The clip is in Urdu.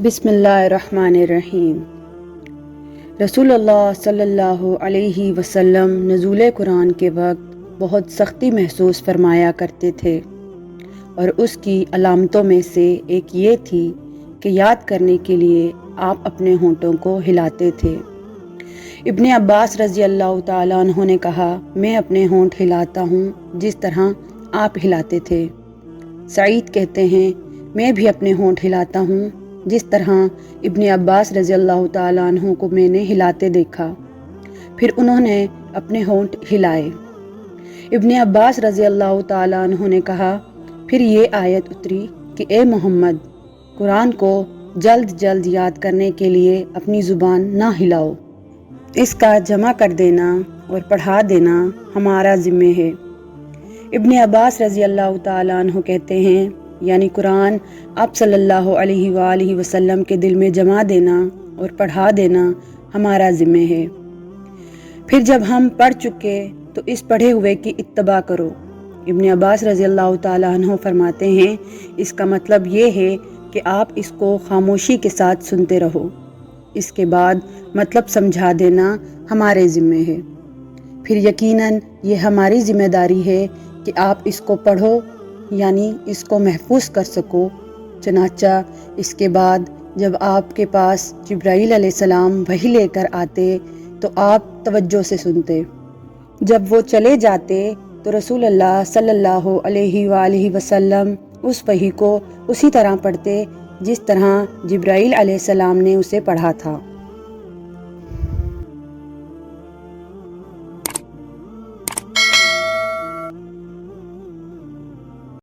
بسم اللہ الرحمن الرحیم۔ رسول اللہ صلی اللہ علیہ وسلم نزول قرآن کے وقت بہت سختی محسوس فرمایا کرتے تھے، اور اس کی علامتوں میں سے ایک یہ تھی کہ یاد کرنے کے لیے آپ اپنے ہونٹوں کو ہلاتے تھے۔ ابن عباس رضی اللہ تعالیٰ عنہ نے کہا، میں اپنے ہونٹ ہلاتا ہوں جس طرح آپ ہلاتے تھے۔ سعید کہتے ہیں، میں بھی اپنے ہونٹ ہلاتا ہوں جس طرح ابن عباس رضی اللہ تعالیٰ عنہ کو میں نے ہلاتے دیکھا۔ پھر انہوں نے اپنے ہونٹ ہلائے۔ ابن عباس رضی اللہ تعالیٰ عنہ نے کہا، پھر یہ آیت اتری کہ اے محمد، قرآن کو جلد جلد یاد کرنے کے لیے اپنی زبان نہ ہلاؤ، اس کا جمع کر دینا اور پڑھا دینا ہمارا ذمہ ہے۔ ابن عباس رضی اللہ تعالیٰ عنہ کہتے ہیں، یعنی قرآن آپ صلی اللہ علیہ وآلہ وسلم کے دل میں جما دینا اور پڑھا دینا ہمارا ذمہ ہے۔ پھر جب ہم پڑھ چکے تو اس پڑھے ہوئے کی اتباع کرو۔ ابن عباس رضی اللہ تعالیٰ عنہ فرماتے ہیں، اس کا مطلب یہ ہے کہ آپ اس کو خاموشی کے ساتھ سنتے رہو، اس کے بعد مطلب سمجھا دینا ہمارے ذمہ ہے۔ پھر یقیناً یہ ہماری ذمہ داری ہے کہ آپ اس کو پڑھو، یعنی اس کو محفوظ کر سکو۔ چنانچہ اس کے بعد جب آپ کے پاس جبرائیل علیہ السلام وحی لے کر آتے تو آپ توجہ سے سنتے۔ جب وہ چلے جاتے تو رسول اللہ صلی اللہ علیہ وآلہ وسلم اس وحی کو اسی طرح پڑھتے جس طرح جبرائیل علیہ السلام نے اسے پڑھا تھا۔